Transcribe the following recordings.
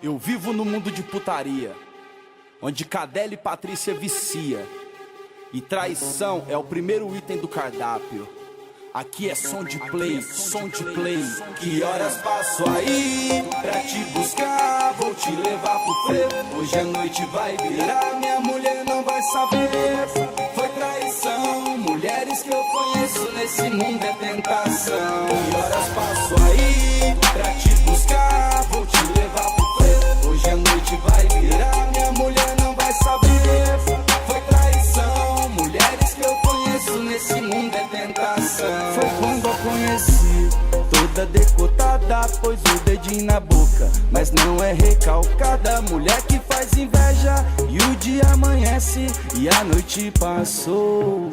Eu vivo no mundo de putaria, onde Cadela e Patrícia vicia, e traição é o primeiro item do cardápio. Aqui é som de play, som de play. Que horas passo aí pra te buscar? Vou te levar pro frevo. Hoje a noite vai virar, minha mulher não vai saber. Foi traição, mulheres que eu conheço nesse mundo é tentação. Que horas passo aí pra te buscar? Vou te levar pro frevo. Hoje a noite vai virar, minha mulher não vai saber. Foi traição, mulheres que eu conheço nesse mundo é tentação. Foi quando eu conheci, toda decotada, pôs o dedinho na boca, mas não é recalcada. Mulher que faz inveja e o dia amanhece e a noite passou,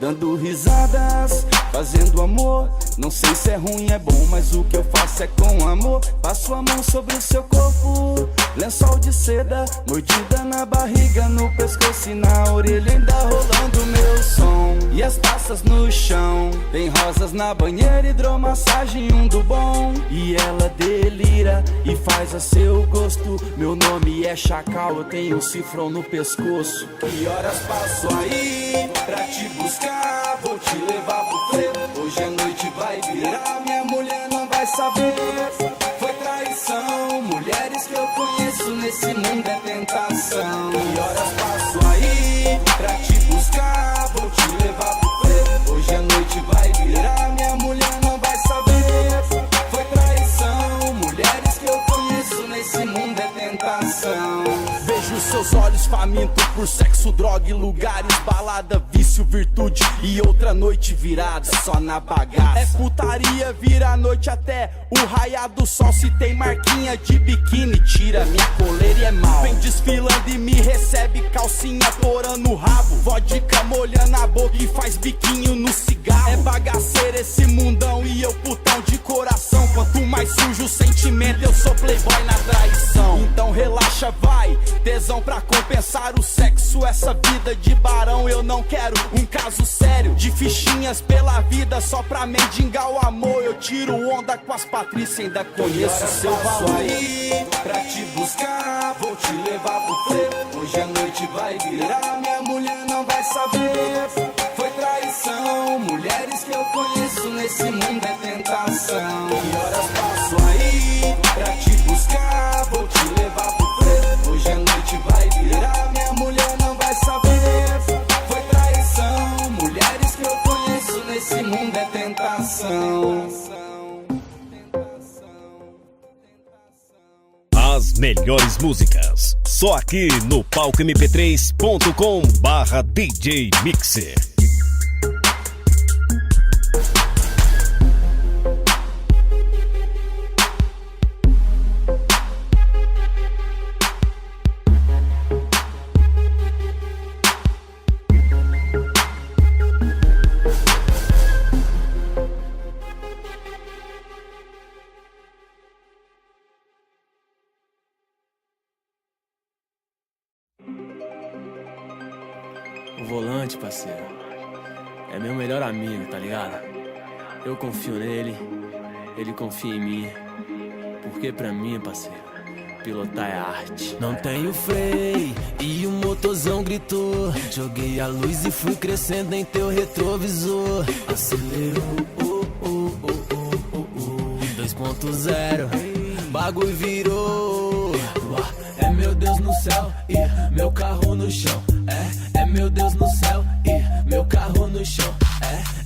dando risadas, fazendo amor. Não sei se é ruim, é bom, mas o que eu faço é com amor. Passo a mão sobre o seu corpo, lençol de seda, mordida na barriga, no pescoço e na orelha, ainda rolando meu som. E as taças no chão, tem rosas na banheira, hidromassagem, um do bom. E ela delira e faz a seu gosto. Meu nome é Chacal, eu tenho um cifrão no pescoço. Que horas passo aí pra te buscar? Vou te levar pro frevo. Hoje a noite vai virar, minha mulher não vai saber. Foi traição, mulheres que eu conheço nesse mundo é tentação. Que horas passo aí pra te buscar? Vou te levar pro frevo. Hoje a noite vai virar, minha mulher não vai saber. Foi traição, mulheres que eu conheço nesse mundo é tentação. Vejo seus olhos famintos por sexo, droga e lugares, balada, vício, virtude e outra noite virada só na bagaça. É putaria, vira a noite até o raiar do sol. Se tem marquinha de biquíni, tira minha coleira e é mal. Vem desfilando e me recebe, calcinha porando o rabo, vodka molhando a boca e faz biquinho no cigarro. É bagaceiro esse mundão e eu putão de coração. Quanto mais sujo o sentimento, eu sou playboy na traição. Então relaxa, vai, tesão pra compensar o sexo. Essa vida de barão eu não quero um caso sério de fichinhas pela vida só pra mendigar o amor. Eu tiro onda com as Patrícias, ainda conheço seu valor. Aí pra te buscar, vou te levar pro frevo. Hoje a noite vai virar, minha mulher não vai saber. Foi traição, mulheres que eu conheço nesse mundo é tentação. Que horas passo aí pra te buscar? Vou te levar pro frevo. Hoje a noite vai virar, minha mulher não vai saber. Foi traição, mulheres que eu conheço nesse mundo é tentação. As melhores músicas, só aqui no palcomp3.com/DJ Mixer. O volante, parceiro, é meu melhor amigo, tá ligado? Eu confio nele, ele confia em mim. Porque pra mim, parceiro, pilotar é arte. Não tenho freio e o motorzão gritou. Joguei a luz e fui crescendo em teu retrovisor. Acelerou, 2.0, bagulho virou. É meu Deus no céu e meu carro no chão. É meu Deus no céu e meu carro no chão.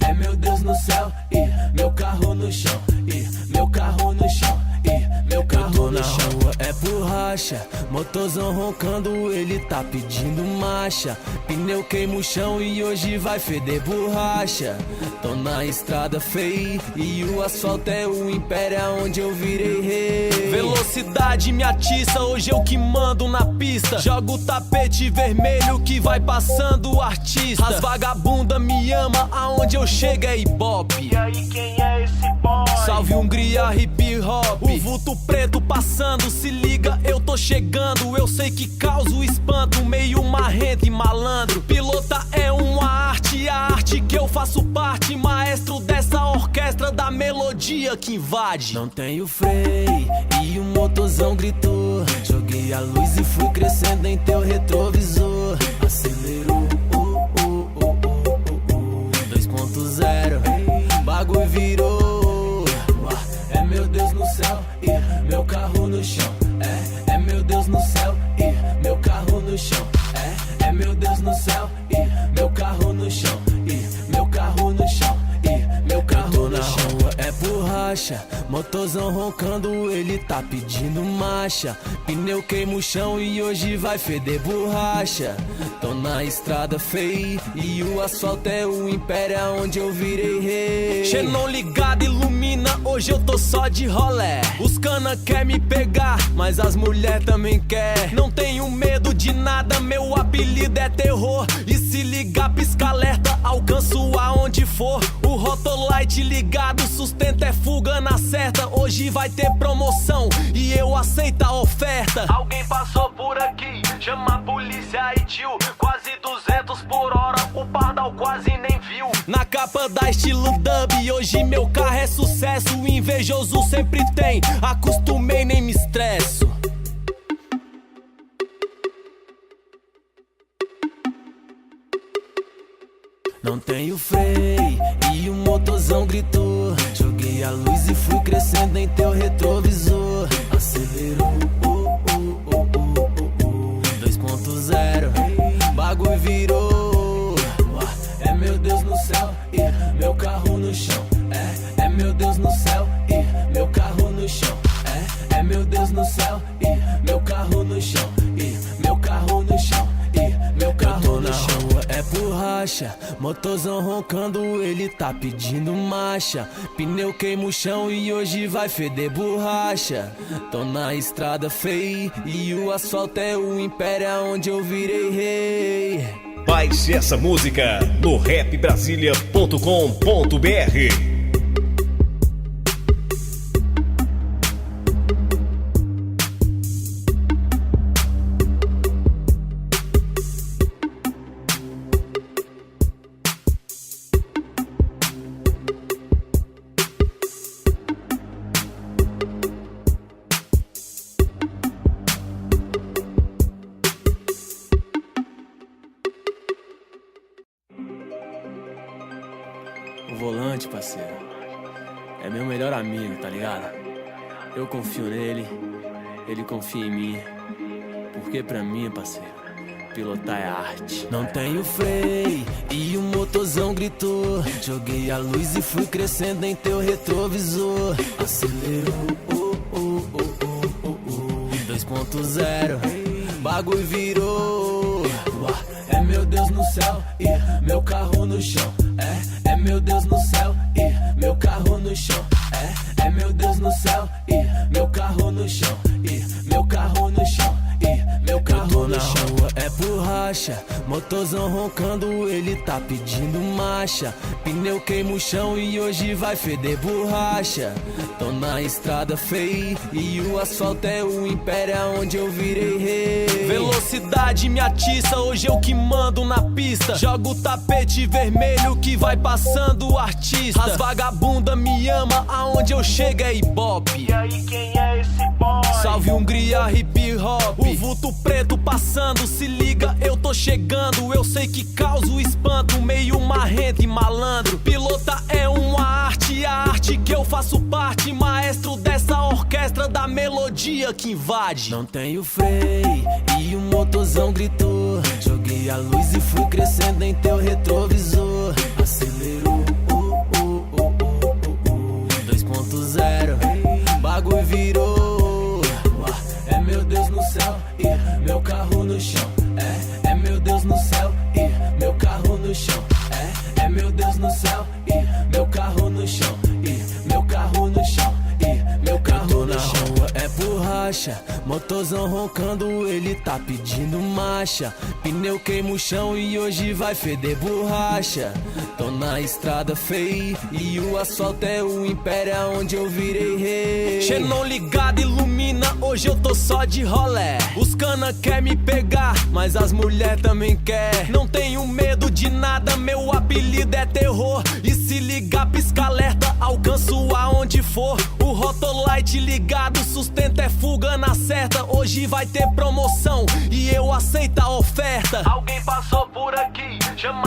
É meu Deus no céu e meu carro no chão. E meu carro no chão. E meu carro no chão. Rua é por racha, motorzão roncando, ele tá pedindo marcha. Pneu queima o chão e hoje vai feder borracha. Tô na estrada feia e o asfalto é o império onde eu virei rei. Velocidade me atiça, hoje eu que mando na pista. Jogo o tapete vermelho que vai passando o artista. As vagabunda me ama, aonde eu chego é ibope. E aí quem é esse boy? Salve Hungria hip hop. O vulto preto passando, se liga, eu tô chegando. Eu sei que causo espanto, meio marrento e malandro. Pilota é uma arte, a arte que eu faço parte. parte, maestro dessa orquestra da melodia que invade. Não tenho freio e o motorzão gritou. Joguei a luz e fui crescendo em teu retrovisor. Acelerou, 2.0, bagulho virou. É meu Deus no céu e meu carro no chão. É meu Deus no céu e meu carro no chão. É meu Deus no céu e meu carro no chão. E meu carro no chão. E meu carro no chão. É borracha, motorzão roncando, ele tá pedindo marcha. Pneu queima o chão e hoje vai feder borracha. Tô na estrada feia e o asfalto é o império onde eu virei rei. Xenon ligado, ilumina, hoje eu tô só de rolé. Os cana quer me pegar, mas as mulher também quer. Não tenho medo de nada, meu apelido é terror. E se ligar, pisca alerta, alcanço aonde for. O Rotolite ligado, sustento é fuga na certa. Hoje vai ter promoção e eu aceito a oferta. Alguém passou por aqui, chama a polícia e tio. Quase 200 por hora, o pardal quase nem viu. Na capa da estilo dub, hoje meu carro é sucesso. O invejoso sempre tem, acostumei nem me estresso. Não tenho freio e o motorzão gritou. Joguei a luz e fui crescendo em teu retrovisor. Acelerou, 2.0, bagulho virou. É meu Deus no céu e meu carro no chão. É meu Deus no céu e meu carro no chão. É meu Deus no céu e meu carro no chão. E meu carro no chão. E meu carro no chão. É borracha, motorzão roncando, ele tá pedindo marcha. Pneu queima o chão e hoje vai feder borracha. Tô na estrada feia e o asfalto é o império onde eu virei rei. Baixe essa música no rapbrasilia.com.br. O volante, parceiro, é meu melhor amigo, tá ligado? Eu confio nele, ele confia em mim. Porque pra mim, parceiro, pilotar é arte. Não tenho freio e o motorzão gritou. Joguei a luz e fui crescendo em teu retrovisor. Acelerou, 2.0, bagulho virou. É meu Deus no céu e meu carro no chão. É meu Deus no céu e meu carro no chão. É meu Deus no céu e meu carro no chão. E meu carro no chão. E meu carro no chão. É borracha, motorzão roncando, ele tá pedindo marcha. Pneu queima o chão e hoje vai feder borracha. Tô na estrada feia e o asfalto é o império onde eu virei rei. Velocidade me atiça, hoje eu que mando na pista. Jogo o tapete vermelho que vai passando o artista. As vagabunda me ama, aonde eu chego é ibope. E aí, quem é esse boy? Salve Hungria, hip hop. O vulto preto passando, se liga, eu tô chegando. Eu sei que causo espanto, meio marrento e malandro. Pilota é uma arte, a arte que eu faço parte. Maestro dessa orquestra da melodia que invade. Não tenho freio e o motorzão gritou. Joguei a luz e fui crescendo em teu retrovisor. Acelerou, 2.0, bagulho virou. É meu Deus no céu e meu carro no chão. É meu Deus no céu e meu carro no chão. É meu Deus no céu e meu carro no chão. E meu carro no chão. E meu carro no chão. É borracha, motorzão roncando, ele tá pedindo marcha. Pneu queima o chão e hoje vai feder borracha. Tô na estrada feia e o asfalto é o império onde eu virei rei. Xenon ligado, ilumina, hoje eu tô só de rolé. Os cana quer me pegar, mas as mulher também quer. Não tenho medo de nada, meu apelido é terror. E se ligar, pisca alerta, alcanço aonde for. O Rotolite ligado, sustento é fuga na certa. Hoje vai ter promoção e eu aceito a oferta. Alguém passou por aqui, chama